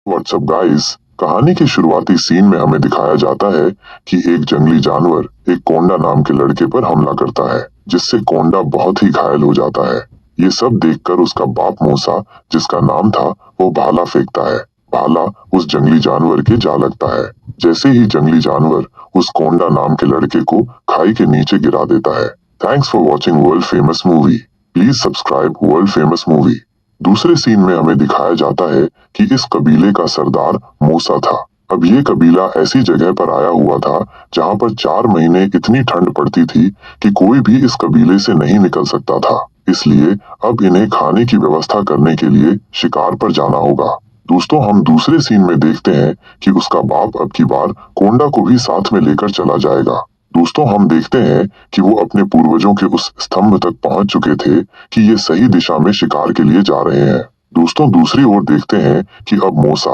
WhatsApp guys. कहानी के शुरुआती सीन में हमें दिखाया जाता है कि एक जंगली जानवर एक कोंडा नाम के लड़के पर हमला करता है, जिससे कोंडा बहुत ही घायल हो जाता है। ये सब देखकर उसका बाप मूसा, जिसका नाम था, वो भाला फेंकता है। भाला उस जंगली जानवर के जा लगता है। जैसे ही जंगली जानवर उस कोंडा नाम के लड़के को खाई के नीचे गिरा देता है। Thanks for watching world famous movie. Please subscribe world famous movie. दूसरे सीन में हमें दिखाया जाता है कि इस कबीले का सरदार मूसा था। अब ये कबीला ऐसी जगह पर आया हुआ था जहाँ पर 4 महीने इतनी ठंड पड़ती थी कि कोई भी इस कबीले से नहीं निकल सकता था। इसलिए अब इन्हें खाने की व्यवस्था करने के लिए शिकार पर जाना होगा। दोस्तों, हम दूसरे सीन में देखते हैं कि उसका बाप अब की बार कोंडा को भी साथ में लेकर चला जाएगा। दोस्तों, हम देखते हैं कि वो अपने पूर्वजों के उस स्तंभ तक पहुंच चुके थे कि ये सही दिशा में शिकार के लिए जा रहे हैं। दोस्तों, दूसरी ओर देखते हैं कि अब मूसा,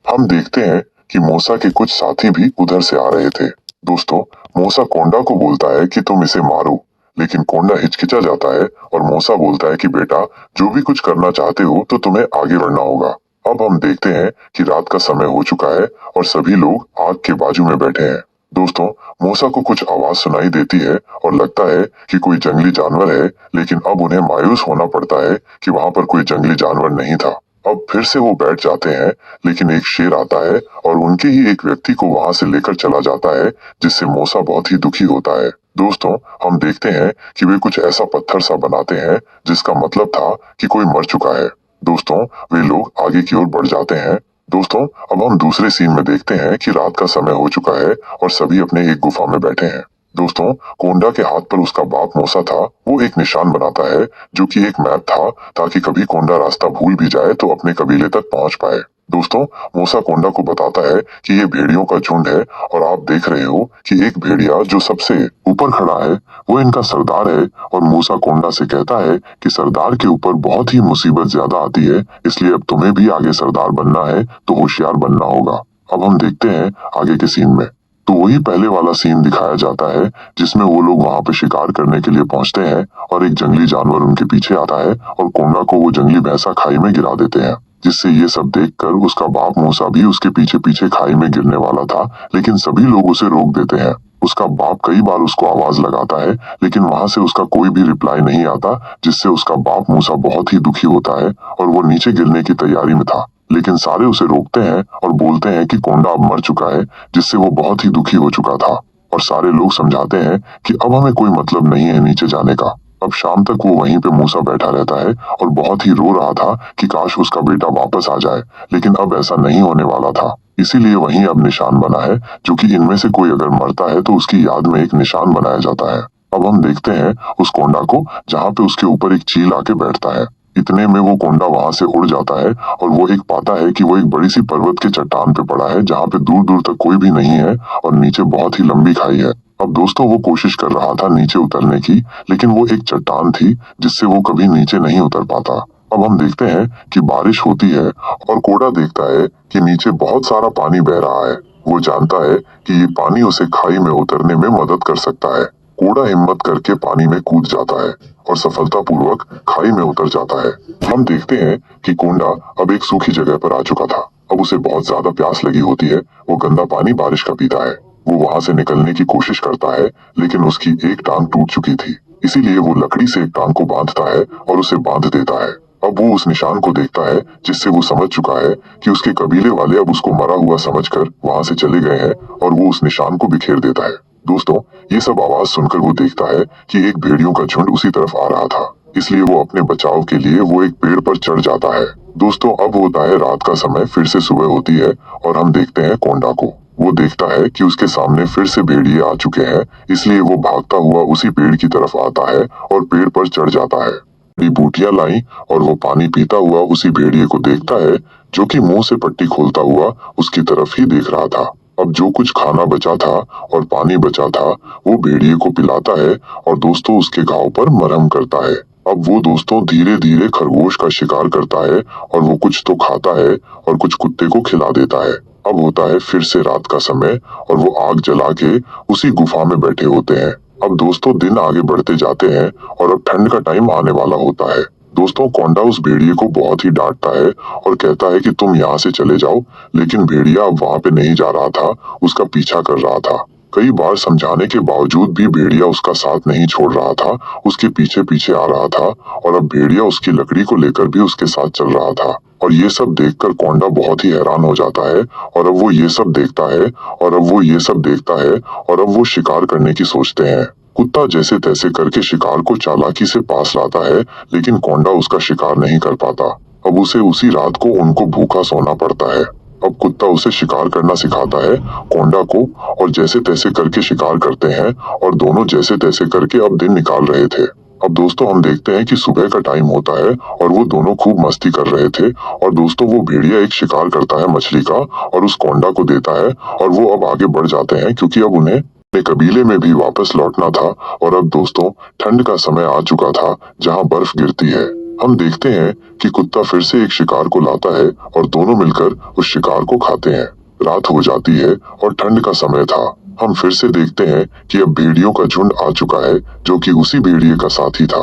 हम देखते हैं कि मूसा के कुछ साथी भी उधर से आ रहे थे। दोस्तों, मूसा कोंडा को बोलता है कि तुम इसे मारो, लेकिन कोंडा हिचकिचा जाता है और मूसा बोलता है कि बेटा, जो भी कुछ करना चाहते हो तो तुम्हें आगे बढ़ना होगा। अब हम देखते हैं कि रात का समय हो चुका है और सभी लोग आग के बाजू में बैठे हैं। दोस्तों, मूसा को कुछ आवाज सुनाई देती है और लगता है कि कोई जंगली जानवर है, लेकिन अब उन्हें मायूस होना पड़ता है कि वहां पर कोई जंगली जानवर नहीं था। अब फिर से वो बैठ जाते हैं, लेकिन एक शेर आता है और उनके ही एक व्यक्ति को वहां से लेकर चला जाता है, जिससे मूसा बहुत ही दुखी होता है। दोस्तों, हम देखते हैं कि वे कुछ ऐसा पत्थर सा बनाते हैं जिसका मतलब था कि कोई मर चुका है। दोस्तों, वे लोग आगे की ओर बढ़ जाते हैं। दोस्तों, अब हम दूसरे सीन में देखते हैं कि रात का समय हो चुका है और सभी अपने एक गुफा में बैठे हैं। दोस्तों, कोंडा के हाथ पर उसका बाप मूसा था, वो एक निशान बनाता है जो कि एक मैप था, ताकि कभी कोंडा रास्ता भूल भी जाए तो अपने कबीले तक पहुंच पाए। दोस्तों, मूसा कोंडा को बताता है कि ये भेड़ियों का झुंड है और आप देख रहे हो कि एक भेड़िया जो सबसे ऊपर खड़ा है वो इनका सरदार है। और मूसा कोंडा से कहता है कि सरदार के ऊपर बहुत ही मुसीबत ज्यादा आती है, इसलिए अब तुम्हें भी आगे सरदार बनना है तो होशियार बनना होगा। अब हम देखते हैं आगे के सीन में, तो वही पहले वाला सीन दिखाया जाता है जिसमें वो लोग वहां पे शिकार करने के लिए पहुंचते हैं और एक जंगली जानवर उनके पीछे आता है और कोंडा को वो जंगली भैंसा खाई में गिरा देते हैं, जिससे ये सब देखकर उसका बाप मूसा भी उसके पीछे पीछे खाई में गिरने वाला था, लेकिन सभी लोग उसे रोक देते हैं। उसका बाप कई बार उसको आवाज लगाता है, लेकिन वहां से उसका कोई भी रिप्लाई नहीं आता, जिससे उसका बाप मूसा बहुत ही दुखी होता है और वो नीचे गिरने की तैयारी में था, लेकिन सारे उसे रोकते हैं और बोलते हैं कि कोंडा अब मर चुका है, जिससे वो बहुत ही दुखी हो चुका था। और सारे लोग समझाते हैं कि अब हमें कोई मतलब नहीं है नीचे जाने का। अब शाम तक वो वहीं पे मूसा बैठा रहता है और बहुत ही रो रहा था कि काश उसका बेटा वापस आ जाए, लेकिन अब ऐसा नहीं होने वाला था। इसीलिए वहीं अब निशान बना है, जो कि इनमें से कोई अगर मरता है तो उसकी याद में एक निशान बनाया जाता है। अब हम देखते हैं उस कोंडा को, जहाँ पे उसके ऊपर एक चील आके बैठता है। इतने में वो कोंडा वहां से उड़ जाता है और वो एक पाता है कि वो एक बड़ी सी पर्वत के चट्टान पे पड़ा है, जहाँ पे दूर दूर तक कोई भी नहीं है और नीचे बहुत ही लंबी खाई है। अब दोस्तों, वो कोशिश कर रहा था नीचे उतरने की, लेकिन वो एक चट्टान थी जिससे वो कभी नीचे नहीं उतर पाता। अब हम देखते हैं कि बारिश होती है और कोड़ा देखता है कि नीचे बहुत सारा पानी बह रहा है। वो जानता है कि ये पानी उसे खाई में उतरने में मदद कर सकता है। कोड़ा हिम्मत करके पानी में कूद जाता है और सफलतापूर्वक खाई में उतर जाता है। हम देखते हैं कि कोंडा अब एक सूखी जगह पर आ चुका था। अब उसे बहुत ज्यादा प्यास लगी होती है। वो गंदा पानी बारिश का पीता है। वो वहां से निकलने की कोशिश करता है, लेकिन उसकी एक टांग टूट चुकी थी। इसीलिए वो लकड़ी से एक टांग को बांधता है और उसे बांध देता है। अब वो उस निशान को देखता है, जिससे वो समझ चुका है कि उसके कबीले वाले अब उसको मरा हुआ समझकर वहां से चले गए हैं, और वो उस निशान को बिखेर देता है। दोस्तों, ये सब आवाज सुनकर वो देखता है कि एक भेड़ियों का झुंड उसी तरफ आ रहा था। इसलिए वो अपने बचाव के लिए वो एक पेड़ पर चढ़ जाता है। दोस्तों, अब होता है रात का समय, फिर से सुबह होती है और हम देखते हैं कोंडा को। वो देखता है कि उसके सामने फिर से भेड़िए आ चुके हैं, इसलिए वो भागता हुआ उसी पेड़ की तरफ आता है और पेड़ पर चढ़ जाता है। बड़ी बूटियां लाई और वो पानी पीता हुआ उसी भेड़िए को देखता है, जो कि मुंह से पट्टी खोलता हुआ उसकी तरफ ही देख रहा था। अब जो कुछ खाना बचा था और पानी बचा था, वो भेड़िए को पिलाता है और दोस्तों उसके घाव पर मरहम करता है। अब वो दोस्तों धीरे धीरे खरगोश का शिकार करता है और वो कुछ तो खाता है और कुछ कुत्ते को खिला देता है। अब होता है फिर से रात का समय और वो आग जला के उसी गुफा में बैठे होते हैं। अब दोस्तों दिन आगे बढ़ते जाते हैं और अब ठंड का टाइम आने वाला होता है। दोस्तों कोंडा उस भेड़िए को बहुत ही डांटता है और कहता है कि तुम यहाँ से चले जाओ, लेकिन भेड़िया अब वहाँ पे नहीं जा रहा था, उसका पीछा कर रहा था। कई बार समझाने के बावजूद भी भेड़िया उसका साथ नहीं छोड़ रहा था, उसके पीछे पीछे आ रहा था और अब भेड़िया उसकी लकड़ी को लेकर भी उसके साथ चल रहा था। और ये सब देखकर कोंडा बहुत ही हैरान हो जाता है और अब वो ये सब देखता है और अब वो ये सब देखता है और अब वो शिकार करने की सोचते हैं। कुत्ता जैसे तैसे करके शिकार को चालाकी से पास लाता है, लेकिन कोंडा उसका शिकार नहीं कर पाता। अब उसे उसी रात को उनको भूखा सोना पड़ता है। अब कुत्ता उसे शिकार करना सिखाता है कोंडा को और जैसे तैसे करके शिकार करते हैं और दोनों जैसे तैसे करके अब दिन निकाल रहे थे। अब दोस्तों हम देखते हैं कि सुबह का टाइम होता है और वो दोनों खूब मस्ती कर रहे थे और दोस्तों वो भेड़िया एक शिकार करता है मछली का और उस कोंडा को देता है और वो अब आगे बढ़ जाते हैं क्योंकि अब उन्हें अपने कबीले में भी वापस लौटना था। और अब दोस्तों ठंड का समय आ चुका था जहाँ बर्फ गिरती है। हम देखते हैं कि कुत्ता फिर से एक शिकार को लाता है और दोनों मिलकर उस शिकार को खाते हैं। रात हो जाती है और ठंड का समय था। हम फिर से देखते हैं कि अब भेड़ियों का झुंड आ चुका है जो कि उसी भेड़िए का साथी था।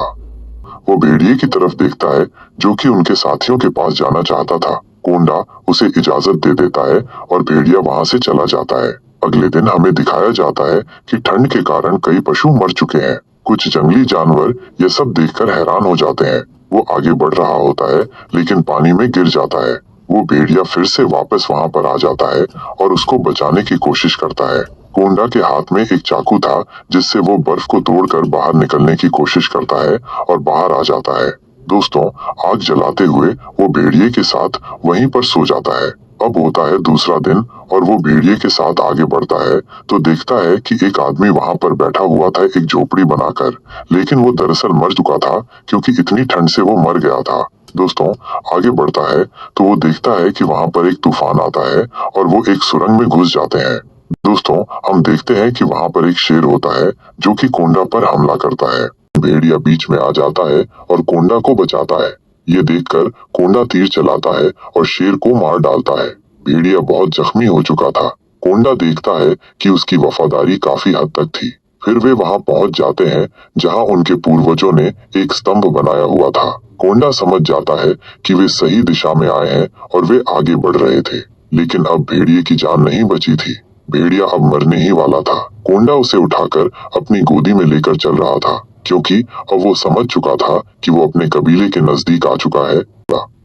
वो भेड़िए की तरफ देखता है जो कि उनके साथियों के पास जाना चाहता था। कोंडा उसे इजाजत दे देता है और भेड़िया वहां से चला जाता है। अगले दिन हमें दिखाया जाता है कि ठंड के कारण कई पशु मर चुके हैं। कुछ जंगली जानवर ये सब देखकर हैरान हो जाते हैं। वो आगे बढ़ रहा होता है लेकिन पानी में गिर जाता है। वो भेड़िया फिर से वापस वहां पर आ जाता है और उसको बचाने की कोशिश करता है। कोंडा के हाथ में एक चाकू था जिससे वो बर्फ को तोड़कर बाहर निकलने की कोशिश करता है और बाहर आ जाता है। दोस्तों आग जलाते हुए वो भेड़िए के साथ वहीं पर सो जाता है। अब होता है दूसरा दिन और वो भेड़िए के साथ आगे बढ़ता है तो देखता है कि एक आदमी वहां पर बैठा हुआ था एक झोपड़ी बनाकर, लेकिन वो दरअसल मर चुका था क्योंकि इतनी ठंड से वो मर गया था। दोस्तों आगे बढ़ता है तो वो देखता है कि वहां पर एक तूफान आता है और वो एक सुरंग में घुस जाते हैं। दोस्तों हम देखते हैं कि वहां पर एक शेर होता है जो कि कोंडा पर हमला करता है। भेड़िया बीच में आ जाता है और कोंडा को बचाता है। ये देखकर कोंडा तीर चलाता है और शेर को मार डालता है। भेड़िया बहुत जख्मी हो चुका था। कोंडा देखता है कि उसकी वफादारी काफी हद तक थी। फिर वे वहां पहुंच जाते हैं जहां उनके पूर्वजों ने एक स्तंभ बनाया हुआ था। कोंडा समझ जाता है कि वे सही दिशा में आए हैं और वे आगे बढ़ रहे थे, लेकिन अब भेड़िए की जान नहीं बची थी। भेड़िया अब मरने ही वाला था। कोंडा उसे उठाकर अपनी गोदी में लेकर चल रहा था क्योंकि अब वो समझ चुका था कि वो अपने कबीले के नजदीक आ चुका है।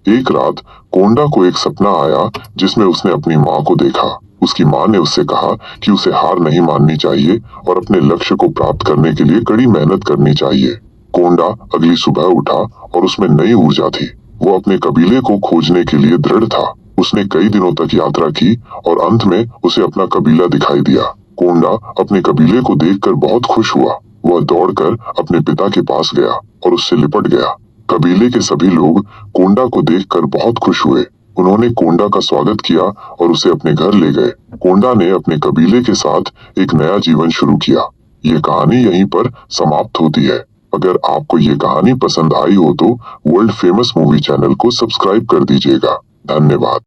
एक रात कोंडा को एक सपना आया जिसमें उसने अपनी माँ को देखा। उसकी माँ ने उससे कहा कि उसे हार नहीं माननी चाहिए और अपने लक्ष्य को प्राप्त करने के लिए कड़ी मेहनत करनी चाहिए। कोंडा अगली सुबह उठा और उसमें नई ऊर्जा थी। वो अपने कबीले को खोजने के लिए दृढ़ था। उसने कई दिनों तक यात्रा की और अंत में उसे अपना कबीला दिखाई दिया। कोंडा अपने कबीले को देखकर बहुत खुश हुआ। वह दौड़कर अपने पिता के पास गया और उससे लिपट गया। कबीले के सभी लोग कोंडा को देखकर बहुत खुश हुए। उन्होंने कोंडा का स्वागत किया और उसे अपने घर ले गए। कोंडा ने अपने कबीले के साथ एक नया जीवन शुरू किया। ये कहानी यहीं पर समाप्त होती है। अगर आपको ये कहानी पसंद आई हो तो वर्ल्ड फेमस मूवी चैनल को सब्सक्राइब कर दीजिएगा। धन्यवाद।